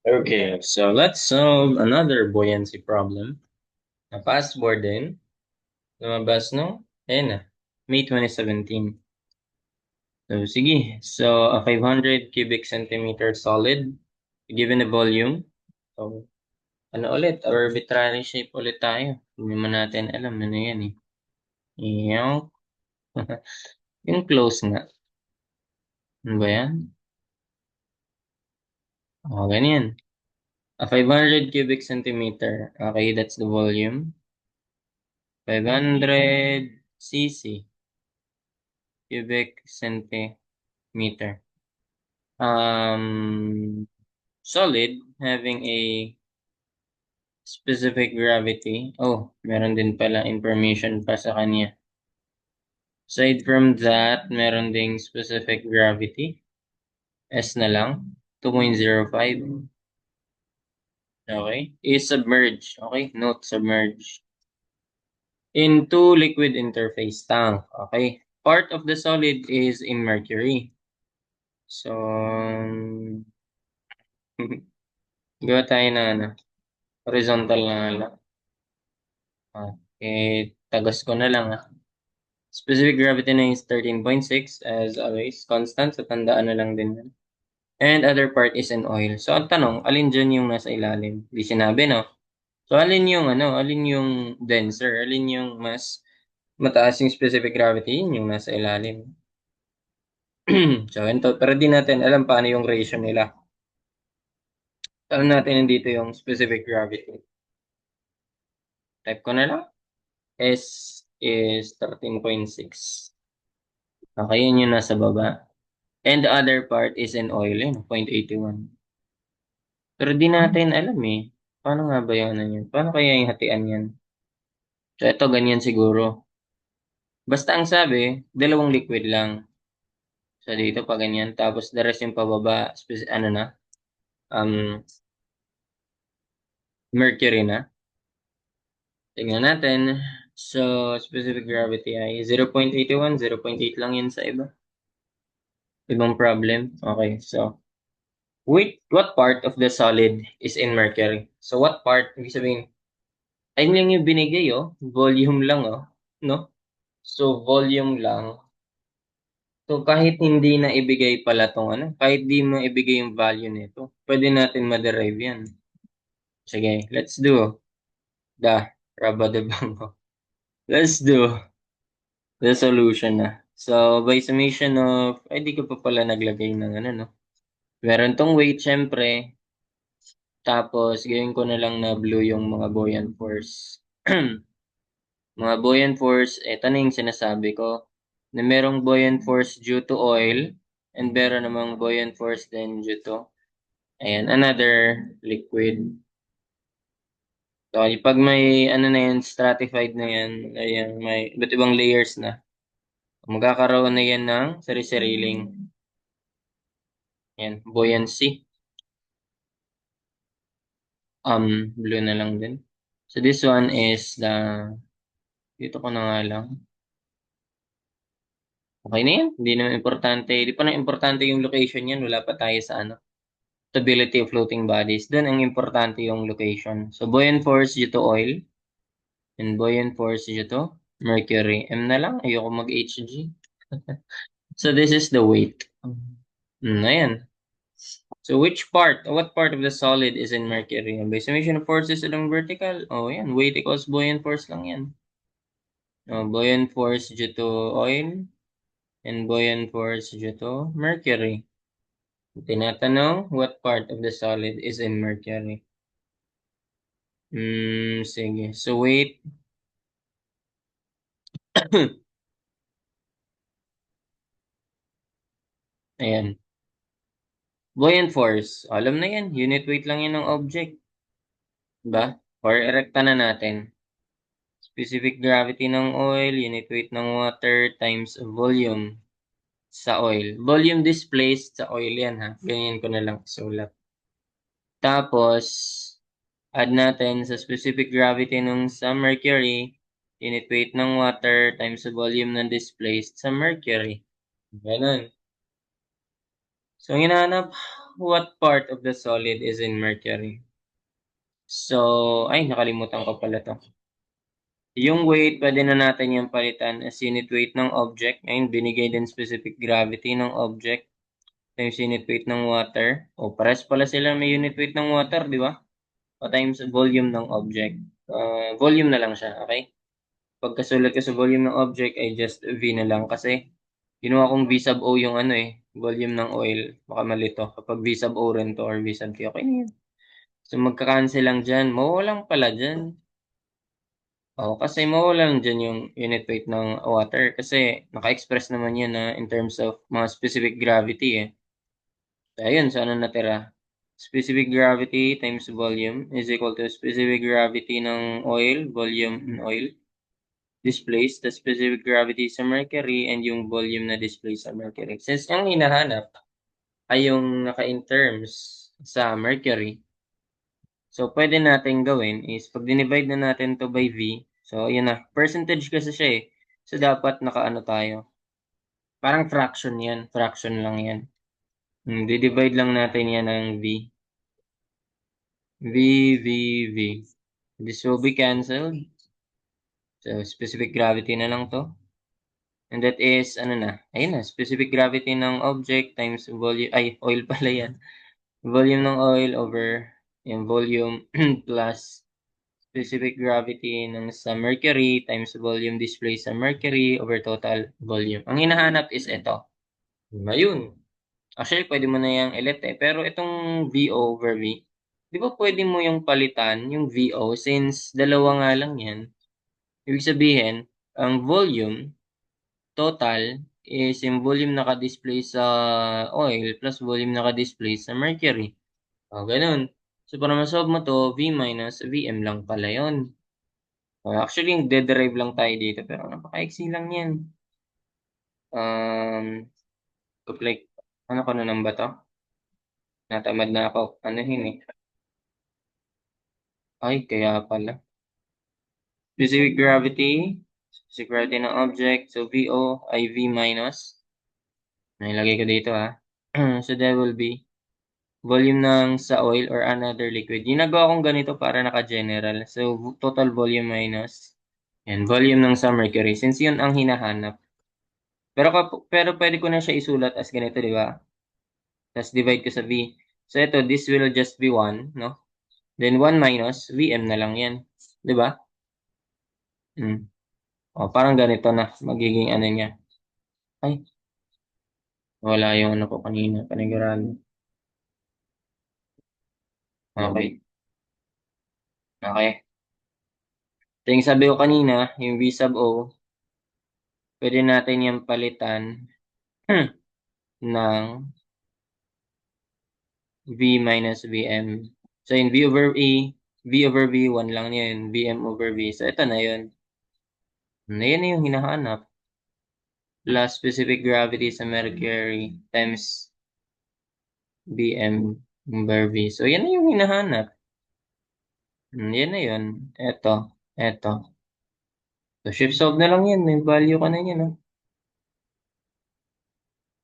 Okay, so let's solve another buoyancy problem. Na-fastboard din. Lumabas no? Ayan na. May 2017. So, sige. So, a 500 cubic centimeter solid given a volume. So, ano ulit? Arbitrary shape ulit tayo. Hindi man natin alam ano yan eh. Yung, yung close nga. Ano ba yan? O, ganyan. A 500 cubic centimeter. Okay, that's the volume. 500 cc. Cubic centimeter. Solid having a specific gravity. Oh, meron din pala information pa sa kanya. Aside from that, meron ding specific gravity. S na lang. 2.05. Okay. Is submerged. Okay. Note submerged. Into liquid interface tank. Okay. Part of the solid is in mercury. So, gawa tayo na ano. Horizontal na lang. Tagas ko na lang Specific gravity na is 13.6 as always. Constant, so tandaan na lang din. And other part is in oil. So, ang tanong, alin dyan yung nasa ilalim? Di sinabi, no? So, alin yung denser? Alin yung mas mataas yung specific gravity? Yun yung nasa ilalim. So, pero di natin alam paano yung ratio nila. Alam natin nandito yung specific gravity. Type ko na lang. S is 13.6. Okay, yun yung nasa baba. And the other part is in oil, yun, 0.81. Pero di natin alam eh. Paano nga ba yung ano yun? Paano kaya yung hatian yan? So, ito, ganyan siguro. Basta ang sabi, dalawang liquid lang. So, dito pa ganyan. Tapos, the rest yung pababa, ano na, um, mercury na. Tingnan natin. So, specific gravity ay 0.81, 0.8 lang yun sa iba. Ibang problem. Okay, so, what part of the solid is in mercury? So, what part? Ibig sabihin, ayun lang yung binigay, oh. Volume lang, oh. No? So, volume lang. So, kahit hindi na ibigay pala tong ano, kahit di mo ibigay yung value nito, pwede natin ma-derive yan. Sige, let's do the Rabadabango. Let's do the solution na. So, by summation of, ay di ko pa pala naglagay ng ano, no? Meron tong weight, syempre. Tapos, gawin ko na lang na blue yung mga buoyant force. Mga buoyant force, eto na yung sinasabi ko, na merong buoyant force due to oil, and meron namang buoyant force din due to, ayan, another liquid. So, pag may, ano na yan, stratified na yan, ayan, may iba't ibang layers na, magkakaroon na yan ng sari-sariling, ayan, buoyancy. Blue na lang din. So, this one is the, dito ko na nga lang. Okay na yan. Hindi naman importante. Hindi pa na importante yung location yan. Wala pa tayo sa ano. Stability of floating bodies. Doon ang importante yung location. So, buoyant force due to oil. And buoyant force due to mercury. M na lang. Ayoko mag-HG. So, this is the weight. Ayan. So, what part of the solid is in mercury? By summation of forces along vertical. Oh, yan. Weight equals buoyant force lang yan. Buoyant force due to oil. And buoyant force due to mercury. Tinatanong, what part of the solid is in mercury? Sige. So, wait. Ayan. Buoyant force. Alam na yan. Unit weight lang yan ng object. Diba? Or erekta na natin. Specific gravity ng oil, unit weight ng water, times volume sa oil. Volume displaced sa oil yan ha. Ganyan ko na lang sulat. Tapos, add natin sa specific gravity nung sa mercury, unit weight ng water times the volume na displaced sa mercury. Ganun. So, ang hinahanap, what part of the solid is in mercury? So, ay, nakalimutan ko pala to. Yung weight, pwede na natin yung palitan as unit weight ng object. Ayun, binigay din specific gravity ng object times unit weight ng water. O, pares pala sila may unit weight ng water, di ba? O times volume ng object. Volume na lang siya, okay? Pagkasulat ko sa volume ng object ay just V na lang kasi ginawa kong V sub O yung ano eh, volume ng oil. Baka malito. Kapag V sub O rin to or V sub T, okay na yun. So magka-cancel lang dyan. Mawawalan pala dyan. O, kasi mawawalan dyan yung unit weight ng water. Kasi naka-express naman yan na in terms of mga specific gravity eh. So ayun, so ano natira? Specific gravity times volume is equal to specific gravity ng oil, volume in oil, displaced, the specific gravity sa mercury, and yung volume na displaced sa mercury. Since ang hinahanap ay yung naka-in terms sa mercury, so pwede natin gawin is pag dinivide na natin to by V, so yun na, percentage kasi siya eh. So dapat nakaano tayo. Parang fraction yan, fraction lang yan. Di-divide lang natin yan ng V. V, V, V. This will be cancelled. So specific gravity na lang to. And that is, ano na, ayun na, specific gravity ng object times volume, ay, oil pala yan. Volume ng oil over yung volume plus specific gravity ng sa mercury times volume displaced sa mercury over total volume. Ang hinahanap is ito. Ayun. Actually, pwede mo na yung i-let eh. Pero itong VO over V, di ba pwede mo yung palitan, yung VO, since dalawa nga lang yan. Ibig sabihin, ang volume total is yung volume naka-display sa oil plus volume naka-display sa mercury. O, ganun. So, para masolve mo to, V minus Vm lang pala yun. Actually, yung de-derive lang tayo dito, pero napaka-easy lang yan. Like, ano ko na lang ba to? Natamad na ako. Ano yun eh? Ay, kaya pala. Specific gravity ng object. So, VO ay V minus. Nailagay ko dito ha. So, that will be volume ng sa oil or another liquid. Ginagawa kong ganito para naka-general. So, total volume minus and volume ng sa mercury. Since yun ang hinahanap. Pero pwede ko na siya isulat as ganito, di ba? Tapos divide ko sa V. So, ito, this will just be 1, no? Then 1 minus Vm na lang yan. Di ba? O, parang ganito na. Magiging ano niya. Ay, wala yung ano ko kanina. Panigurado. Okay. Okay. So, yung sabi ko kanina, yung V sub O, pwede natin yung palitan ng V minus Vm. So, yung V over V, 1 lang yun. Vm over V. So, ito na yun. Yun na yung hinahanap. Plus specific gravity sa mercury times Bm over V. So, yan na yung hinahanap. Yan na yun. Ito. So, shift solve na lang yan. May value ka na yan.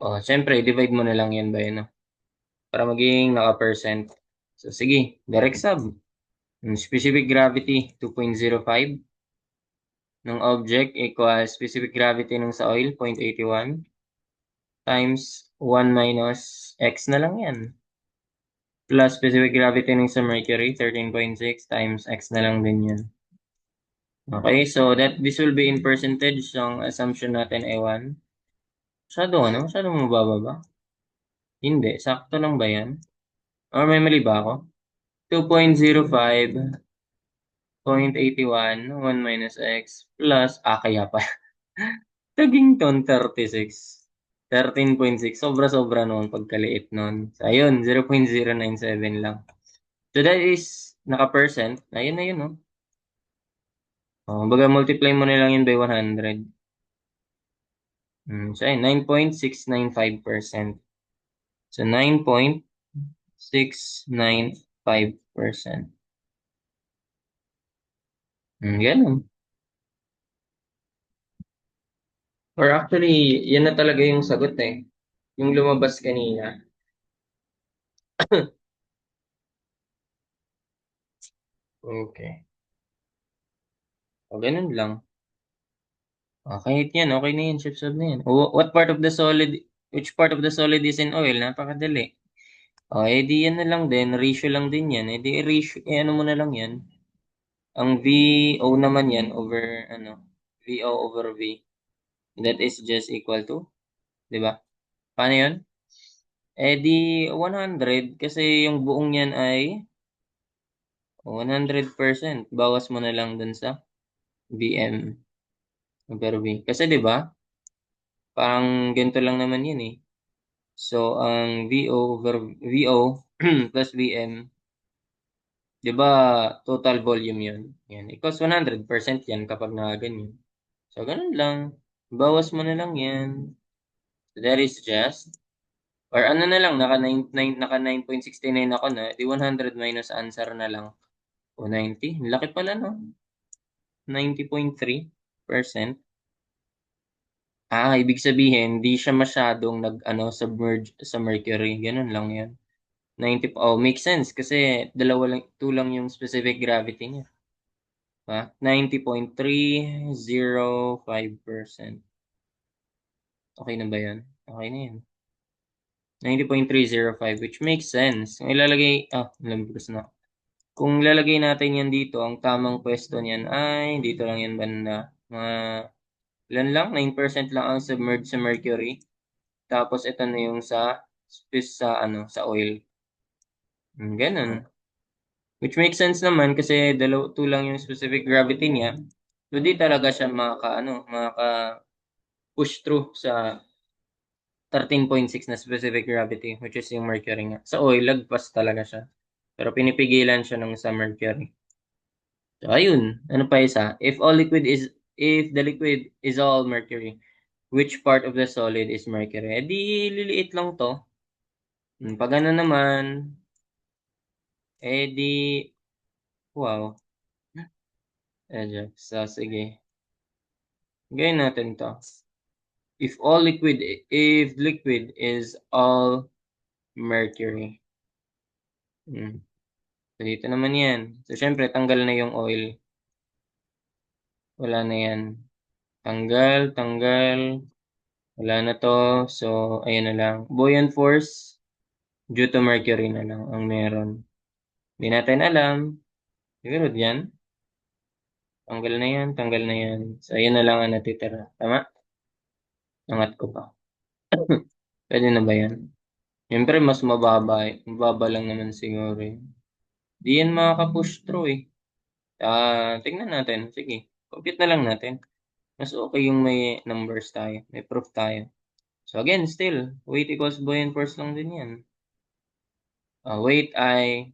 O, syempre, divide mo na lang yan by, para maging naka-percent. So, sige, direct sub. Specific gravity, 2.05 ng object equals specific gravity ng sa oil, 0.81 times 1 minus x na lang yan. Plus specific gravity ng sa mercury, 13.6 times x na lang din yan. Okay, so this will be in percentage. So, ang assumption natin ay 1. Masyado mababa ba? Hindi, sakto lang ba yan? Or may mali ba ako? 2.05, 0.81, 1 minus x, plus, kaya pa. Taging 36. 13.6. Sobra-sobra noon pagkaliit noon. So, ayun, 0.097 lang. So, that is, naka-percent. Ayun na yun, no? Baga, multiply mo na lang yun by 100. So, ayun, 9.695%. So, 9.695%. Ganun. Or actually, yan na talaga yung sagot eh. Yung lumabas kanina. Okay. O, ganun lang. Kahit yan, okay na yan, chip solve na yan. What part of the solid, which part of the solid is in oil? Napakadali. Di yan na lang din, ratio lang din yan. Di ratio, ano mo na lang yan. Ang VO naman yan over, VO over V. That is just equal to, di ba? Paano yun? Di 100 kasi yung buong yan ay 100%. Bawas mo na lang dun sa VM over V. Kasi di ba, parang ganito lang naman yun eh. So, ang VO over VO plus VM, di ba, total volume yun. Yan. Equals 100% yan kapag nakaganyan. So, ganun lang. Bawas mo na lang yan. So, that is just, or ano na lang, naka 9.69 ako na, di 100 minus answer na lang. O 90. Laki pala, no? 90.3%. Ibig sabihin, di siya masyadong submerge sa mercury. Ganun lang yan. 90, makes sense kasi dalawa lang, 2 lang yung specific gravity niya. 90.305%. Okay na ba yan? Okay na yan. 90.305 which makes sense. Kung ilalagay, lambugas na. Kung lalagay natin yan dito, ang tamang pwesto niyan ay dito lang yan banda. Mga ilan lang? 9% lang ang submerged sa mercury. Tapos ito na yung sa oil. Ganun. Which makes sense naman kasi 2 lang yung specific gravity niya. So di talaga siya push through sa 13.6 na specific gravity which is yung mercury nga. Sa oil, lagpas talaga siya. Pero pinipigilan siya nung sa mercury. So ayun, ano pa isa? If the liquid is all mercury, which part of the solid is mercury? Di liliit lang to. Pag ano naman, di, wow. So, sige. Gawin natin to. If liquid is all mercury. So, dito naman yan. So, syempre, tanggal na yung oil. Wala na yan. Tanggal. Wala na to. So, ayun na lang. Buoyant force due to mercury na lang ang meron. Hindi natin alam. Siguro yan. Tanggal na yan. So, ayun na lang ang natitira. Tama? Angat ko pa. Pwede na ba yan? Siyempre, mas mababa eh. Mababa lang naman siguro eh. Di yan makaka-push through eh. Tingnan natin. Sige. Compute na lang natin. Mas okay yung may numbers tayo. May proof tayo. So again, still, weight equals buoyant force lang din yan. Weight ay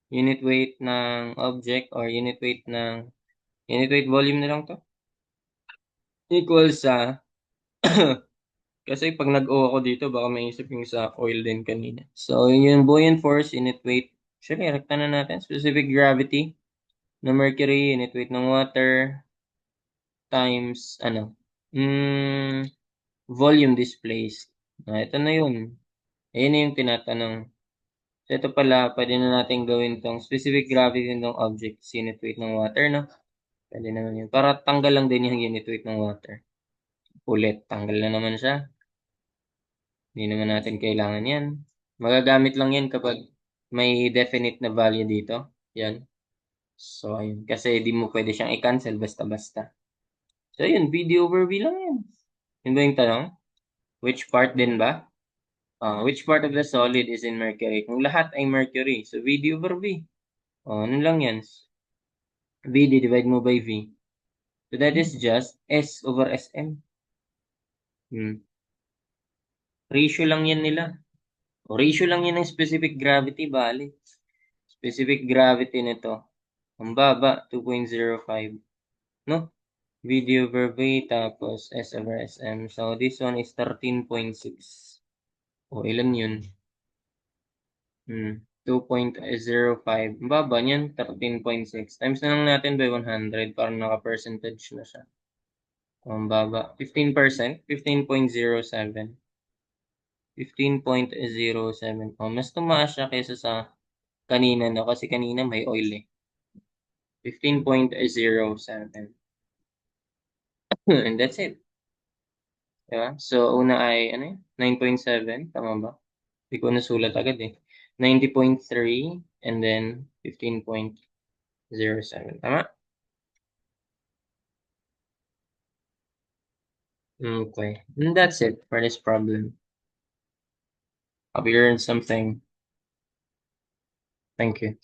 unit weight ng object or unit weight volume na lang to. Equals sa kasi pag nag-O ako dito, baka maisip yung sa oil din kanina. So, yung buoyant force, unit weight. Actually, rekta na natin. Specific gravity ng mercury, unit weight ng water, times, volume displaced. Ito na yun. Ayun na yung tinatanong. So, ito pala, pwede na natin gawin tong specific gravity ng object, unit weight ng water, no? Pwede naman yun. Para tanggal lang din yung unit weight ng water. Ulit, tanggal na naman siya. Hindi naman natin kailangan yan. Magagamit lang yan kapag may definite na value dito. Yan. So, ayun. Kasi di mo pwede siyang i-cancel basta-basta. So, ayun. Video overview lang yan. Yun ba yung tanong? Which part din ba? Which part of the solid is in mercury? Kung lahat ay mercury. So, video overview. Ano lang yan? V, divide mo by V. So, that is just S over SM. Ratio lang yan nila. Ratio lang yan ng specific gravity, bali. Specific gravity nito. Ang baba, 2.05. No? Video over V, tapos S over SM. So, this one is 13.6. Ilan yun? 2.05. Ang baba niyan, 13.6. Times na lang natin by 100 para naka-percentage na siya. Ang baba. 15%, 15.07. 15.07. Oh, mas tumaas siya kaysa sa kanina, no? Kasi kanina may oil eh. 15.07. And that's it. Diba? So, una ay, ano yun? 9.7. Tama ba? Hindi ko nasulat agad eh. 90.3 and then 15.07. Tama? Okay. And that's it for this problem. Hope you learned something. Thank you.